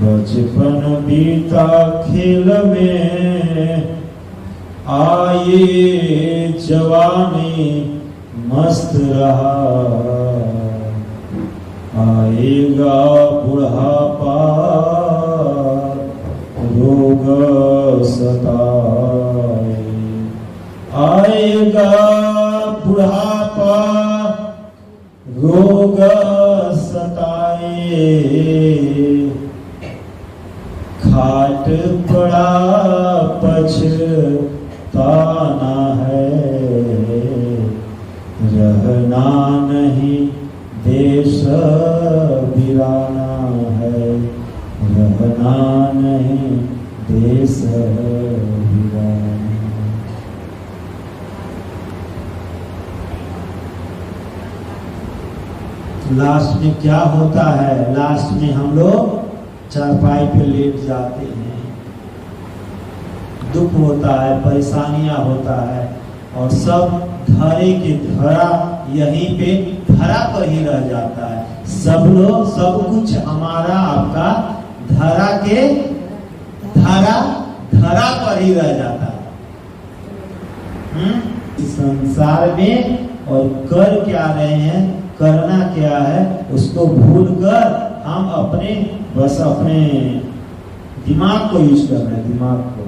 बचपन बीता खेल में, आए जवानी मस्त रहा। आएगा बुढ़ापा रोग सताए। आएगा बुढ़ापा रोग सताए। खाट पड़ा पछताना है, रहना नहीं देश वीराना है। रहना नहीं देश वीराना। लास्ट में क्या होता है? लास्ट में हम लोग चारपाई पे लेट जाते हैं। दुख होता है, परेशानियां होता है, और सब धरे के धरा यहीं पे धरा पर ही रह जाता है। सब लोग सब कुछ हमारा आपका धरा के धरा पर ही रह जाता है। संसार में और कर क्या रहे हैं, करना क्या है, उसको भूलकर हम अपने दिमाग को यूज कर रहे हैं। दिमाग को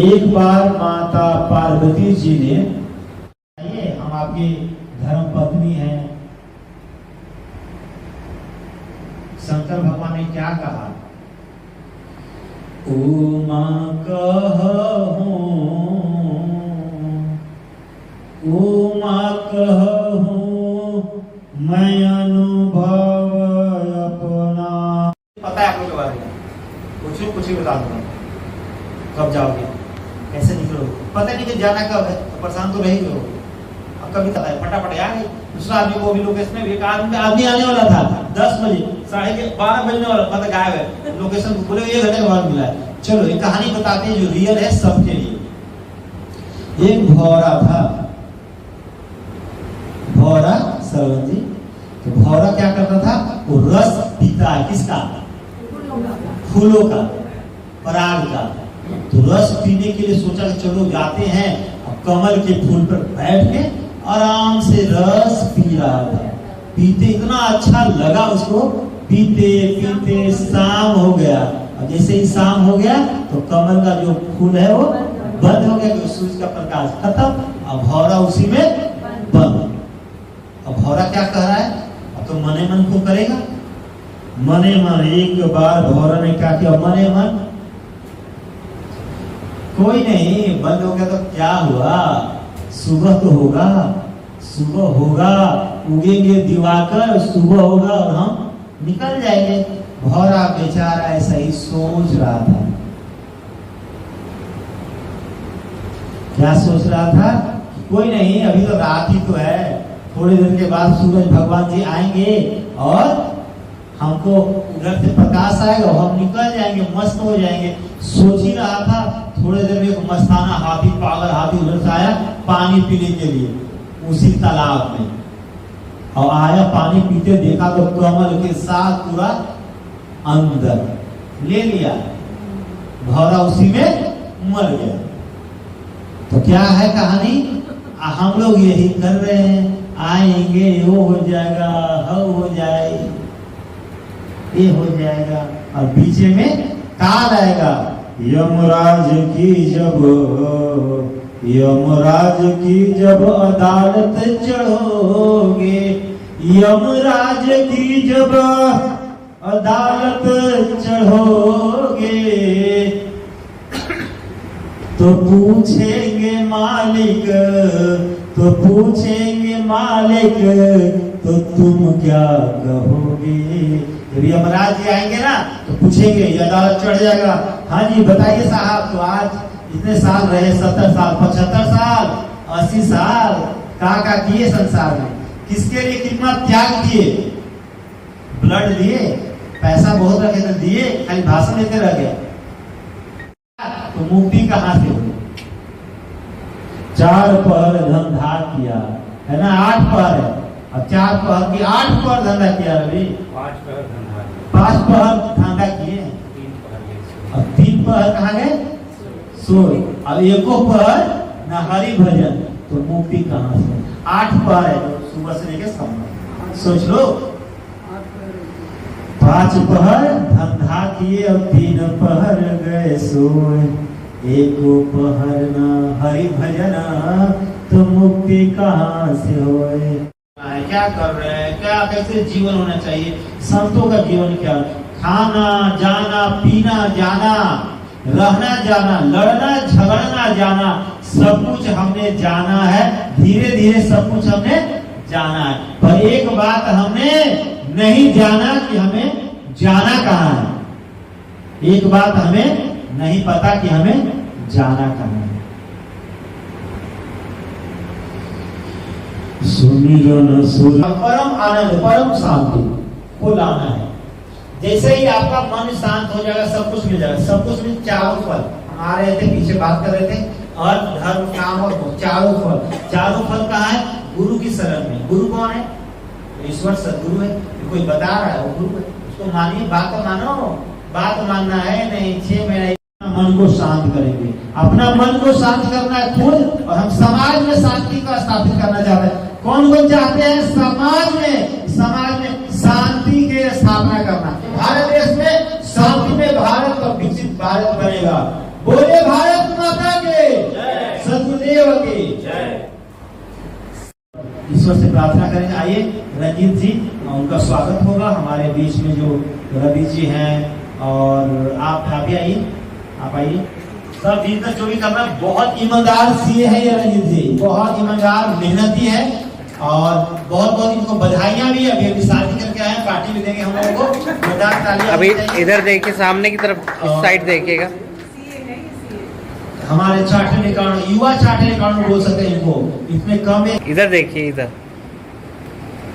एक बार माता पार्वती जी ने, हम आपकी धर्म पत्नी हैं, शंकर भगवान ने क्या कहा? उमा कहूं, उमा कहूं मैं अनुभव अपना। पता है आप लोग के बारे में? कुछ ही बता दूंगा। कब जाओगे, कैसे निकलोगे, पता नहीं कि जाना कब है, तो परेशान तो रहेंगे हो। अब कभी पता है फटाफट यार। दूसरा आदमी को भी लोकेशन में एक आदमी आने वाला था 10 बजे, 12:30 बजने वाला, पता गायब है। लोकेशन को बोले 1 घंटे के बाद मिला है। चलो एक कहानी बताते हैं जो रियल है सबके लिए। एक भौरा था, भौरा सरवन जी। तो भौरा क्या करता था? वो रस पीता है। किसका? फूलों का, पराग का। तो रस पीने के लिए सोचा कि चलो जाते हैं। अब कमल के फूल पर बैठ के आराम से रस पी रहा था। पीते इतना अच्छा लगा उसको, पीते पीते शाम हो गया। अब जैसे ही शाम हो गया तो कमल का जो फूल है वो बंद हो गया, सूरज का प्रकाश खत्म। अब भौरा उसी में बंद। अब भौरा क्या कह रहा है? अब तो मने मन को करेगा। मने मन एक बार भौरा ने क्या किया? मने मन कोई नहीं, बंद हो गया तो क्या हुआ, सुबह तो होगा, सुबह होगा, उगेंगे दिवाकर, सुबह होगा और हम निकल जाएंगे। भौरा बेचारा ऐसा ही सोच रहा था। क्या सोच रहा था? कोई नहीं, अभी तो रात ही तो है, थोड़ी देर के बाद सूरज भगवान जी आएंगे और हमको उधर से प्रकाश आएगा, हम निकल जाएंगे, मस्त हो जाएंगे। सोच ही रहा था। थोड़ी देर में मस्ताना हाथी, पागल हाथी उधर से आया पानी पीने के लिए उसी तालाब में। और आया, पानी पीते देखा तो कमल के साथ पूरा अंदर ले लिया। भौरा उसी में मर गया। तो क्या है कहानी? हम लोग यही कर रहे हैं। आएंगे, वो हो जाएगा, हो जाएगी, ये हो जाएगा, और पीछे में काल आएगा। यमराज की जब अदालत चढ़ोगे, यमराज की जब अदालत चढ़ोगे, तो पूछेंगे मालिक, तो तुम क्या कहोगे? जब यमराज जी आएंगे ना तो पूछेंगे, अदालत चढ़ जाएगा। हाँ जी बताइए साहब, तो आज इतने साल रहे, 70 साल, 75 साल, 80 साल, क्या किए संसार में, किसके लिए कितना त्याग दिए, ब्लड दिए, पैसा बहुत रखे थे दिए, खाली भाषण देते रह गए, तो मुक्ति कहाँ से हुई? 4 पहर धंधा किया है ना, 8 पहर है, अब 4 पहर की 8 पहर धंधा किया रवि, 5 पहर धंधा, 5 पहर धंधा किए, 3 पहर गए। अब 3 पहर कहाँ गए? सोए। अब एको पहर न हरि भजन, तो मुक्ति कहाँ से? 8 पहर है तो सुबह से लेके शाम। सोच लो, 5 पहर धंधा किए और 3 पहर गए सोए, एको पहर न हरि भजन, तो मुक्ति कहाँ से होए? क्या कर रहे हैं, क्या कैसे जीवन होना चाहिए? संतों का जीवन क्या? खाना जाना, पीना जाना, रहना जाना, लड़ना झगड़ना जाना, सब कुछ हमने जाना है। धीरे धीरे सब कुछ हमने जाना है, पर एक बात हमने नहीं जाना कि हमें जाना कहाँ है। एक बात हमें नहीं पता कि हमें जाना कहाँ है। सुमिरन सुर परम आनंद, परम शांति को लाना है। जैसे ही आपका मन शांत हो जाएगा, सब कुछ मिल जाएगा। सब कुछ मिल, चारों फल आ रहे थे, पीछे बात कर रहे थे, अर्थ धर्म काम और चारों फल। चारों फल कहाँ है? गुरु की शरण में। गुरु कौन है? ईश्वर सदगुरु है। कोई बता रहा है वो गुरु है, उसको मानिए, बात तो मानो। बात मानना है नहीं, 6 महीने मन को शांत करेंगे। अपना मन को शांत करना है खुद, और हम समाज में शांति का स्थापित करना चाहते हैं। कौन चाहते हैं? समाज में शांति के स्थापना करना। भारत देश में शांति में भारत का विकसित भारत बनेगा। बोले भारत माता के सदगुरुदेव की जय। ईश्वर से प्रार्थना करेंगे। आइए रंजीत जी, उनका स्वागत होगा हमारे बीच में, जो रवि जी हैं, और आप भी आइए, आप आइए। सब बिजनेस जो भी कर रहा है, बहुत ईमानदार सीए है ये रंजीत जी, बहुत ईमानदार मेहनती है, और बहुत बहुत इनको बधाइयां भी। अभी शादी करके आए, पार्टी भी देंगे हम लोगों को, जोरदार तालियां। अभी इधर देखिए, सामने की तरफ, इस साइड देखिएगा। हमारे चार्टर्ड अकाउंट, युवा चार्टर्ड अकाउंट बोल सकते हैं इनको, इतने कम है। इधर देखिए, इधर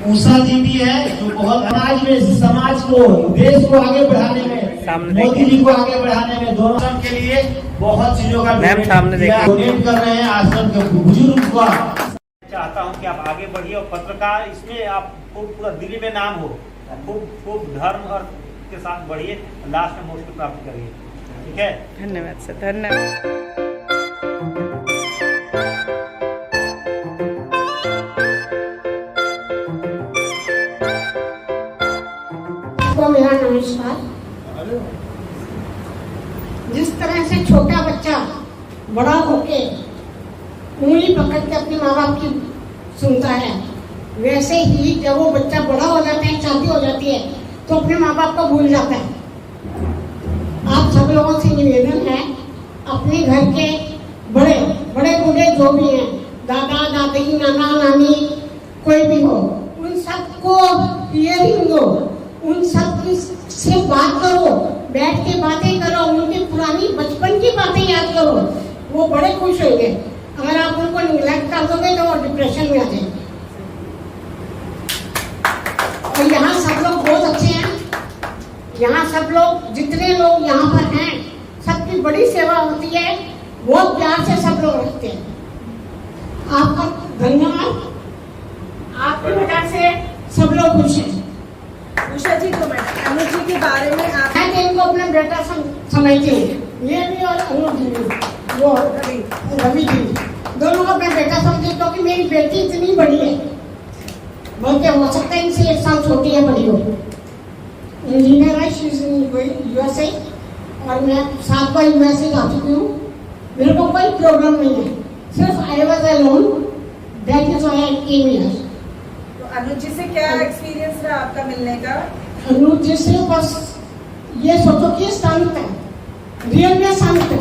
उषा जी भी है, जो बहुत समाज को, देश को आगे बढ़ाने में, मोदी जी को आगे बढ़ाने में, दोनों के लिए बहुत चीजों का डोनेट कर रहे हैं। आश्रम के बुजुर्ग को चाहता हूं कि आप आगे बढ़िए, और पत्रकार इसमें आप खूब पूरा दिल्ली में नाम हो, खूब धर्म और के साथ बढ़िए, लास्ट में मोक्ष प्राप्त करिए। ठीक है, धन्यवाद सर, धन्यवाद। मेरा नमस्कार। जिस तरह से छोटा बच्चा बड़ा होके उंगली पकड़ के अपने माँ बाप की सुनता है, वैसे ही जब वो बच्चा बड़ा हो जाता है, शादी हो जाती है, तो अपने माँ बाप को भूल जाता है। आप सब लोगों से निवेदन है, अपने घर के बड़े बूढ़े जो भी हैं, दादा दादी, नाना नानी, कोई भी हो, उन सबको हियरिंग दो, उन सब से बात करो, बैठ के बातें करो, उनकी पुरानी बचपन की बातें याद करो, वो बड़े खुश होंगे। अगर आप उनको निगलेक्ट कर दोगे तो वो डिप्रेशन में आ जाएंगे। और यहाँ सब लोग बहुत अच्छे हैं, यहाँ सब लोग, जितने लोग यहाँ पर हैं, सबकी बड़ी सेवा होती है, बहुत प्यार से सब लोग रखते हैं। आपका धन्यवाद, आपकी वजह से सब लोग खुश हैं। उषा जी, तो मैं अनुज जी के बारे में आप इनको अपना बेटा समझती हूँ, ये भी और अनुज जी भी, वो रवि जी, दोनों को अपना बेटा समझती हूँ, क्योंकि मेरी बेटी इतनी बड़ी है, बल्कि हो सकता है इनसे 1 साल छोटी है, बड़ी हो, इंजीनियर है, यूएसए, और मैं 7 बार यूएसए जा चुकी हूँ। मेरे को कोई प्रॉब्लम नहीं है, सिर्फ I was alone, that is why I came here. Anuj ji से क्या एक्सपीरियंस रहा आपका मिलने का? अनुज जी से बस ये सोचो कि शांत है, रियल में शांत है।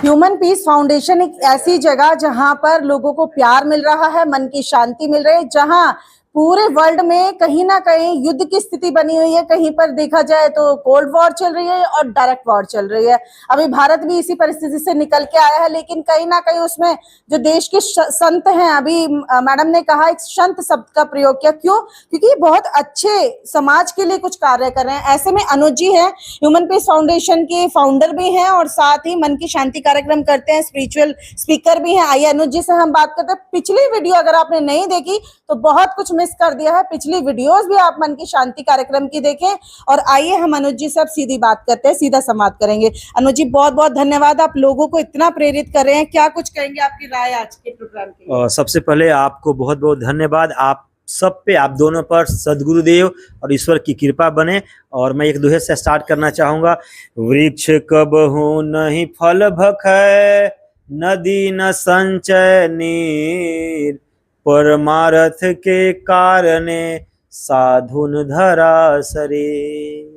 ह्यूमन पीस फाउंडेशन एक ऐसी जगह जहां पर लोगों को प्यार मिल रहा है, मन की शांति मिल रही है, जहां पूरे वर्ल्ड में कहीं ना कहीं युद्ध की स्थिति बनी हुई है, कहीं पर देखा जाए तो कोल्ड वॉर चल रही है और डायरेक्ट वॉर चल रही है। अभी भारत भी इसी परिस्थिति से निकल के आया है, लेकिन कहीं ना कहीं उसमें जो देश के संत हैं, अभी मैडम ने कहा एक संत शब्द का प्रयोग किया, क्यों? क्योंकि ये बहुत अच्छे समाज के लिए कुछ कार्य कर रहे हैं। ऐसे में अनुज जी है, ह्यूमन पीस फाउंडेशन के फाउंडर भी हैं और साथ ही मन की शांति कार्यक्रम करते हैं, स्पिरिचुअल स्पीकर भी हैं। आइए अनुज जी से हम बात करते हैं। पिछली वीडियो अगर आपने नहीं देखी तो बहुत कुछ मिस कर दिया है, पिछली वीडियोस भी आप मन की शांति कार्यक्रम की देखें। और आइए हम अनुज जी से अब सीधी बात करते हैं, सीधा संवाद करेंगे। अनुज जी बहुत बहुत धन्यवाद, आप लोगों को इतना प्रेरित कर रहे हैं, क्या कुछ कहेंगे, आपकी राय आज के प्रोग्राम की? सबसे पहले आपको बहुत बहुत धन्यवाद, आप सब पे, आप दोनों पर सदगुरुदेव और ईश्वर की कृपा बने। और मैं एक दोहे से स्टार्ट करना चाहूंगा। वृक्ष कबहु नहीं फल भखै, नदी न संचय नीर, परमारथ के कारणे साधुन धरा शरीर।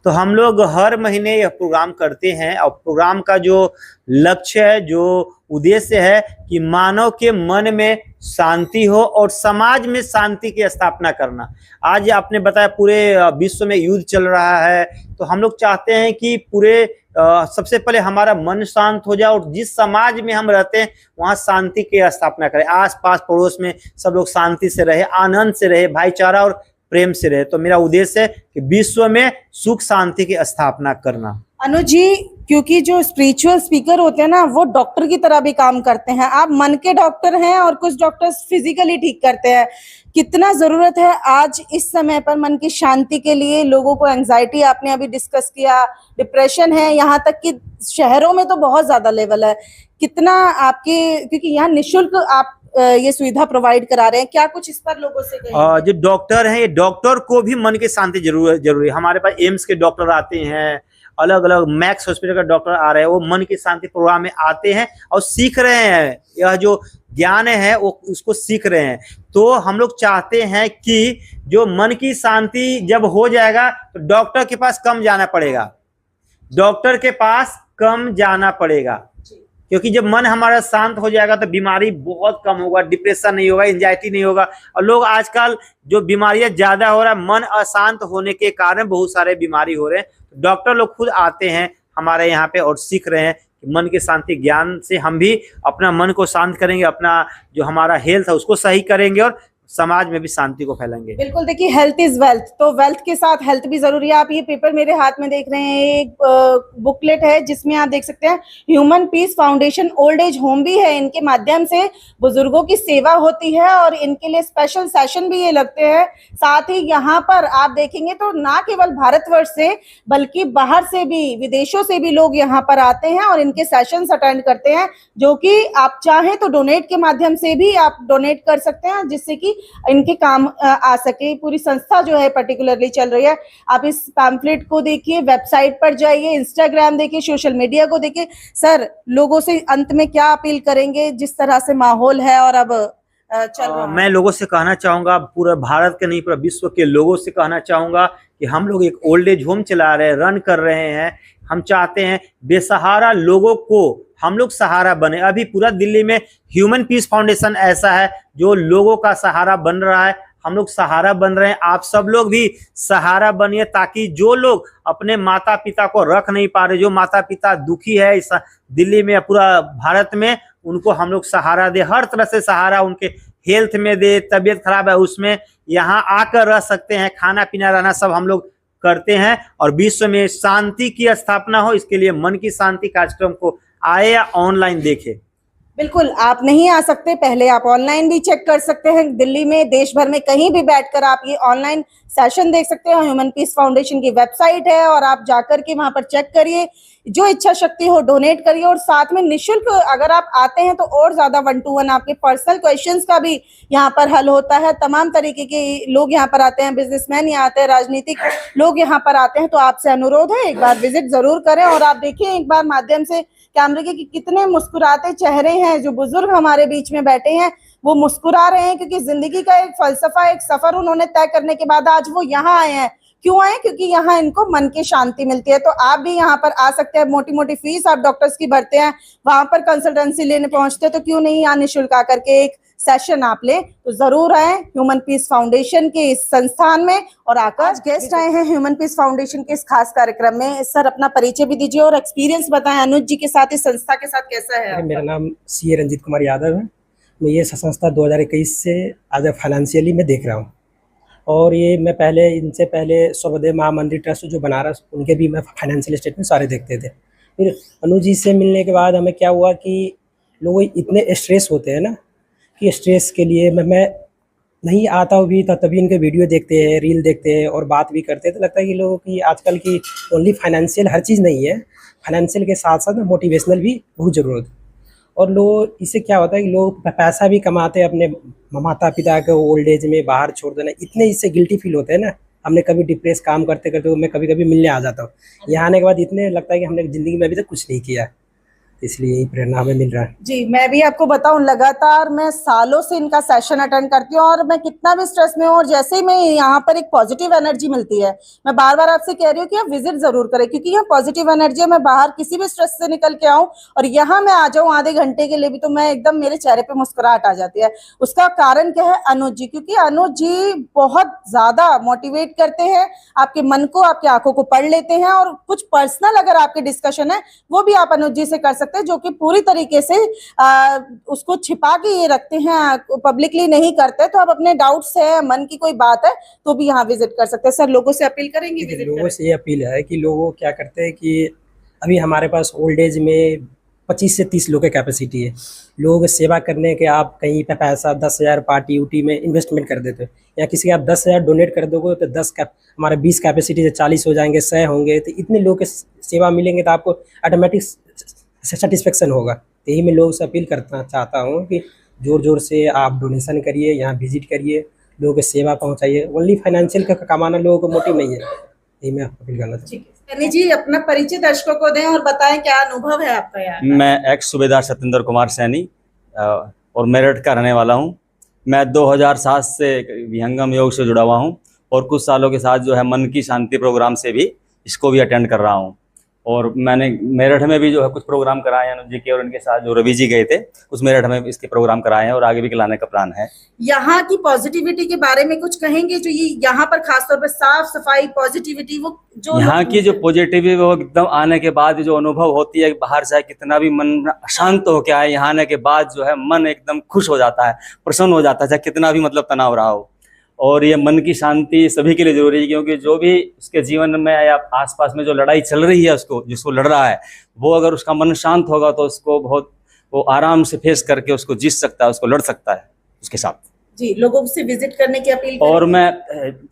तो हम लोग हर महीने यह प्रोग्राम करते हैं और प्रोग्राम का जो लक्ष्य है, जो उद्देश्य है कि मानव के मन में शांति हो और समाज में शांति की स्थापना करना। आज आपने बताया पूरे विश्व में युद्ध चल रहा है, तो हम लोग चाहते हैं कि पूरे सबसे पहले हमारा मन शांत हो जाए और जिस समाज में हम रहते हैं वहाँ शांति की स्थापना करें, आस पास पड़ोस में सब लोग शांति से रहे, आनंद से रहे, भाईचारा और प्रेम से रहे। तो मेरा उद्देश्य है कि विश्व में सुख शांति की स्थापना करना। अनुज जी, क्योंकि जो स्पिरिचुअल स्पीकर होते हैं ना, वो डॉक्टर की तरह भी काम करते हैं। आप मन के डॉक्टर हैं और कुछ डॉक्टर्स फिजिकली ठीक करते हैं। कितना जरूरत है आज इस समय पर मन की शांति के लिए? लोगों को एंजाइटी आपने अभी डिस्कस किया, डिप्रेशन है, यहाँ तक कि शहरों में तो बहुत ज्यादा लेवल है। कितना आपके, क्योंकि यहाँ निःशुल्क आप ये सुविधा प्रोवाइड करा रहे हैं, क्या कुछ इस पर लोगों से कहें? जो डॉक्टर हैं, ये डॉक्टर को भी मन की शांति जरूरी है। हमारे पास एम्स के डॉक्टर आते हैं, अलग अलग मैक्स हॉस्पिटल का डॉक्टर आ रहे हैं, वो मन की शांति प्रोग्राम में आते हैं और सीख रहे हैं। यह जो ज्ञान है वो उसको सीख रहे हैं। तो हम लोग चाहते हैं कि जो मन की शांति जब हो जाएगा तो डॉक्टर के पास कम जाना पड़ेगा, डॉक्टर के पास कम जाना पड़ेगा, क्योंकि जब मन हमारा शांत हो जाएगा तो बीमारी बहुत कम होगा, डिप्रेशन नहीं होगा, एंजाइटी नहीं होगा। और लोग आजकल जो बीमारियां ज्यादा हो रहा है, मन अशांत होने के कारण बहुत सारे बीमारी हो रहे हैं। तो डॉक्टर लोग खुद आते हैं हमारे यहाँ पे और सीख रहे हैं कि मन के शांति ज्ञान से हम भी अपना मन को शांत करेंगे, अपना जो हमारा हेल्थ है उसको सही करेंगे और समाज में भी शांति को फैलाएंगे। बिल्कुल, देखिए हेल्थ इज वेल्थ, तो वेल्थ के साथ हेल्थ भी जरूरी है। आप ये पेपर मेरे हाथ में देख रहे हैं, एक बुकलेट है जिसमें आप देख सकते हैं Human Peace Foundation old age home भी है। इनके माध्यम से बुजुर्गों की सेवा होती है और इनके लिए स्पेशल सेशन भी ये लगते हैं। साथ ही यहाँ पर आप देखेंगे तो ना केवल भारतवर्ष से बल्कि बाहर से भी, विदेशों से भी लोग यहाँ पर आते हैं और इनके सेशंस अटेंड करते हैं, जो कि आप चाहें तो डोनेट के माध्यम से भी आप डोनेट कर सकते हैं, जिससे कि इनके काम आ सके। पूरी संस्था जो है पर्टिकुलरली चल रही है। आप इस पैम्फलेट को देखिए, वेबसाइट पर जाइए, इंस्टाग्राम देखिए, सोशल मीडिया को देखिए। सर, लोगों से अंत में क्या अपील करेंगे जिस तरह से माहौल है और अब चल रहा है? मैं लोगों से कहना चाहूंगा, पूरे भारत के नहीं पूरे विश्व के लोगों से कहना चाहूंगा कि हम लोग एक ओल्ड एज होम चला रहे हैं, रन कर रहे हैं। हम चाहते हैं बेसहारा लोगों को हम लोग सहारा बने। अभी पूरा दिल्ली में ह्यूमन पीस फाउंडेशन ऐसा है जो लोगों का सहारा बन रहा है। हम लोग सहारा बन रहे हैं, आप सब लोग भी सहारा बनिए, ताकि जो लोग अपने माता पिता को रख नहीं पा रहे, जो माता पिता दुखी है इस दिल्ली में, पूरा भारत में, उनको हम लोग सहारा दे, हर तरह से सहारा उनके हेल्थ में दे। तबीयत खराब है उसमें यहाँ आकर रह सकते हैं, खाना पीना रहना सब हम लोग करते हैं। और विश्व में शांति की स्थापना हो, इसके लिए मन की शांति कार्यक्रम को आए या ऑनलाइन देखे। बिल्कुल, आप नहीं आ सकते, पहले आप ऑनलाइन भी चेक कर सकते हैं। दिल्ली में, देश भर में कहीं भी बैठकर आप ये ऑनलाइन सेशन देख सकते हैं। ह्यूमन पीस फाउंडेशन की वेबसाइट है और आप जाकर के वहां पर चेक करिए, जो इच्छा शक्ति हो डोनेट करिए। और साथ में निःशुल्क अगर आप आते हैं तो और ज्यादा 1-to-1 आपके पर्सनल क्वेश्चंस का भी यहाँ पर हल होता है। तमाम तरीके के लोग यहाँ पर आते हैं, बिजनेसमैन यहाँ आते हैं, राजनीतिक लोग यहाँ पर आते हैं। तो आपसे अनुरोध है एक बार विजिट जरूर करें। और आप देखिए एक बार माध्यम से कैमरे के कि कितने मुस्कुराते चेहरे हैं। जो बुजुर्ग हमारे बीच में बैठे हैं वो मुस्कुरा रहे हैं, क्योंकि जिंदगी का एक फलसफा, एक सफर उन्होंने तय करने के बाद आज वो यहाँ आए हैं। क्यों आए? क्योंकि यहाँ इनको मन की शांति मिलती है। तो आप भी यहाँ पर आ सकते हैं। मोटी मोटी फीस आप डॉक्टर्स की भरते हैं, वहां पर कंसल्टेंसी लेने पहुंचते हैं, तो क्यों नहीं यहाँ निःशुल्क आकर के एक सेशन आप ले। तो जरूर आए ह्यूमन पीस फाउंडेशन के इस संस्थान में। और आकर गेस्ट आए हैं ह्यूमन पीस फाउंडेशन के इस खास कार्यक्रम में। सर अपना परिचय भी दीजिए और एक्सपीरियंस बताएं अनुज जी के साथ, इस संस्था के साथ कैसा है आपका? मेरा नाम सीए रंजीत कुमार यादव है। मैं ये संस्था 2021 से एज ए फाइनेंशियली मैं देख रहा हूँ। और ये मैं पहले इनसे पहले सर्वदेव महामंदिर ट्रस्ट जो बनारस, उनके भी मैं फाइनेंशियल स्टेटमेंट सारे देखते थे। फिर अनुज जी से मिलने के बाद हमें क्या हुआ कि लोग इतने स्ट्रेस होते हैं ना, कि स्ट्रेस के लिए मैं नहीं आता हूँ भी, तभी इनके वीडियो देखते हैं, रील देखते हैं और बात भी करते हैं। तो लगता है कि लोगों की आजकल की ओनली फाइनेंशियल हर चीज़ नहीं है, फाइनेंशियल के साथ साथ मोटिवेशनल भी बहुत ज़रूरत है। और लोग इससे क्या होता है कि लोग पैसा भी कमाते हैं, अपने माता पिता को ओल्ड एज में बाहर छोड़ देना, इतने इससे गिल्टी फील होते हैं ना। हमने कभी डिप्रेस काम करते करते मैं कभी कभी मिलने आ जाता हूँ, यहाँ आने के बाद इतने लगता है कि हमने ज़िंदगी में अभी तक कुछ नहीं किया, इसलिए यही प्रेरणा हमें मिल रहा है। जी मैं भी आपको बताऊं, लगातार मैं सालों से इनका सेशन अटेंड करती हूँ और मैं कितना भी स्ट्रेस में हूँ, और जैसे ही मैं यहाँ पर एक पॉजिटिव एनर्जी मिलती है, मैं बार बार आपसे कह रही हूँ कि आप विजिट जरूर करें, क्योंकि यहाँ पॉजिटिव एनर्जी है। मैं बाहर किसी भी स्ट्रेस से निकल के आऊँ और यहाँ मैं आ जाऊँ आधे घंटे के लिए भी, तो मैं एकदम, मेरे चेहरे पे मुस्कुराहट आ जाती है। उसका कारण क्या है? अनुज जी। क्योंकि अनुज जी बहुत ज्यादा मोटिवेट करते हैं, आपके मन को, आपकी आंखों को पढ़ लेते हैं, और कुछ पर्सनल अगर आपके डिस्कशन है वो भी आप अनुज जी से कर सकते हैं, जो कि पूरी तरीके से उसको छिपा के ये रखते हैं, पब्लिकली नहीं करते। तो आप अपने डाउट्स है, मन की कोई बात है, तो भी यहाँ विजिट कर सकते हैं। सर लोगों से अपील करेंगे? लोगों से ये अपील है कि लोगों क्या करते हैं कि अभी हमारे पास ओल्ड एज में 25 से 30 लोग की कैपेसिटी है। लोग सेवा करने के आप कहीं पे पैसा 10,000 पार्टी उटी में इन्वेस्टमेंट कर देते हो, या किसी के आप 10,000 डोनेट कर दोगे तो 10 हमारे 20 कैपेसिटी से 40 हो जाएंगे, 100 होंगे। तो इतने लोग के सेवा मिलेंगे तो आपको ऑटोमेटिक सेटिस्फेक्शन होगा। तो यही मैं लोगों से अपील करना चाहता हूँ कि जोर जोर से आप डोनेशन करिए, यहाँ विजिट करिए, लोगों की सेवा पहुँचाइए। ओनली फाइनेंशियल का कमाना लोगों को मोटिव नहीं है, यही मैं अपील करना चाहता हूँ। सनी जी अपना परिचय दर्शकों को दें और बताएं क्या अनुभव है आपका यहाँ? मैं एक्स सूबेदार सत्येंद्र कुमार सैनी और मेरठ का रहने वाला हूँ। मैं 2007 से विहंगम योग से जुड़ा हुआ हूँ और कुछ सालों के साथ जो है मन की शांति प्रोग्राम से भी इसको भी अटेंड कर रहा हूँ। और मैंने मेरठ में भी जो है कुछ प्रोग्राम कराए हैं अनुज जी के, और उनके साथ जो रवि जी गए थे उस मेरठ में इसके प्रोग्राम कराए हैं और आगे भी लाने का प्लान है। यहाँ की पॉजिटिविटी के बारे में कुछ कहेंगे? जो ये यहाँ पर खासतौर पर साफ सफाई, पॉजिटिविटी, वो जो यहाँ की जो पॉजिटिविटी वो एकदम आने के बाद जो अनुभव होती है, बाहर से कितना भी मन अशांत हो के आए, यहाँ आने के बाद जो है मन एकदम खुश हो जाता है, प्रसन्न हो जाता है, चाहे कितना भी तनाव रहा हो। और ये मन की शांति सभी के लिए जरूरी है, क्योंकि जो भी उसके जीवन में या आसपास में जो लड़ाई चल रही है, उसको जिसको लड़ रहा है, वो अगर उसका मन शांत होगा तो उसको वो आराम से फेस करके उसको जीत सकता है, उसको लड़ सकता है उसके साथ। जी लोगों से विजिट करने की अपील और मैं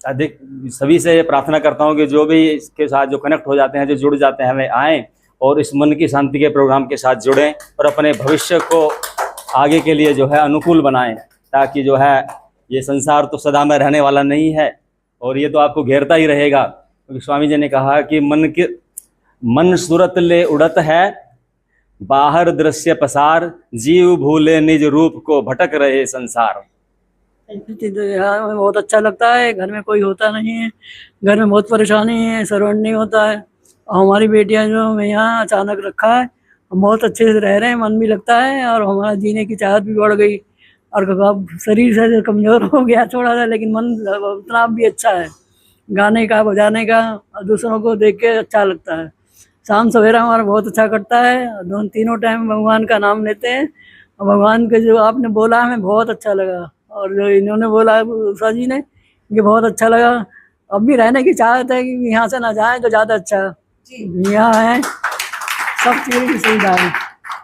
अधिक सभी से प्रार्थना करता हूँ कि जो भी इसके साथ जो कनेक्ट हो जाते हैं, जो जुड़ जाते हैं, हमें आएँ और इस मन की शांति के प्रोग्राम के साथ जुड़ें और अपने भविष्य को आगे के लिए जो है अनुकूल बनाएं, ताकि जो है ये संसार तो सदा में रहने वाला नहीं है और ये तो आपको घेरता ही रहेगा। क्योंकि स्वामी जी ने कहा कि मन सूरत ले उड़त है, बाहर दृश्य पसार, जीव भूले निज रूप को, भटक रहे संसार। यहाँ में बहुत अच्छा लगता है, घर में कोई होता नहीं है, घर में बहुत परेशानी है, सर्वेंट नहीं होता है। और हमारी बेटियां जो हमें यहाँ अचानक रखा है, हम बहुत अच्छे से रह रहे हैं, मन भी लगता है और हमारा जीने की चाहत भी बढ़ गई। और शरीर से कमज़ोर हो गया थोड़ा सा, लेकिन मन उतना भी अच्छा है, गाने का, बजाने का, और दूसरों को देख के अच्छा लगता है। शाम सवेरा हमारा बहुत अच्छा कटता है, तीनों टाइम भगवान का नाम लेते हैं। और भगवान के जो आपने बोला हमें बहुत अच्छा लगा, और जो इन्होंने बोला उषा जी ने, ये बहुत अच्छा लगा। अब भी रहने की चाहत है कि यहाँ से ना जाएं तो ज़्यादा अच्छा है। यहाँ है सब चीज़ की सुविधा है,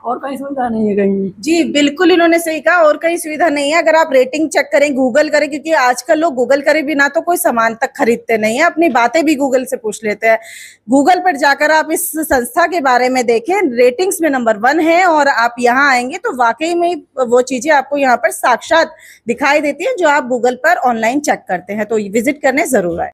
और कहीं सुविधा नहीं है कहीं। जी बिल्कुल इन्होंने सही कहा, और कहीं सुविधा नहीं है। अगर आप रेटिंग चेक करें, गूगल करें, क्योंकि आजकल लोग गूगल करे बिना तो कोई सामान तक खरीदते नहीं है, अपनी बातें भी गूगल से पूछ लेते हैं। गूगल पर जाकर आप इस संस्था के बारे में देखें, रेटिंग्स में नंबर 1 है, और आप यहाँ आएंगे तो वाकई में वो चीजें आपको यहाँ पर साक्षात दिखाई देती है जो आप गूगल पर ऑनलाइन चेक करते हैं। तो विजिट करने जरूर आए।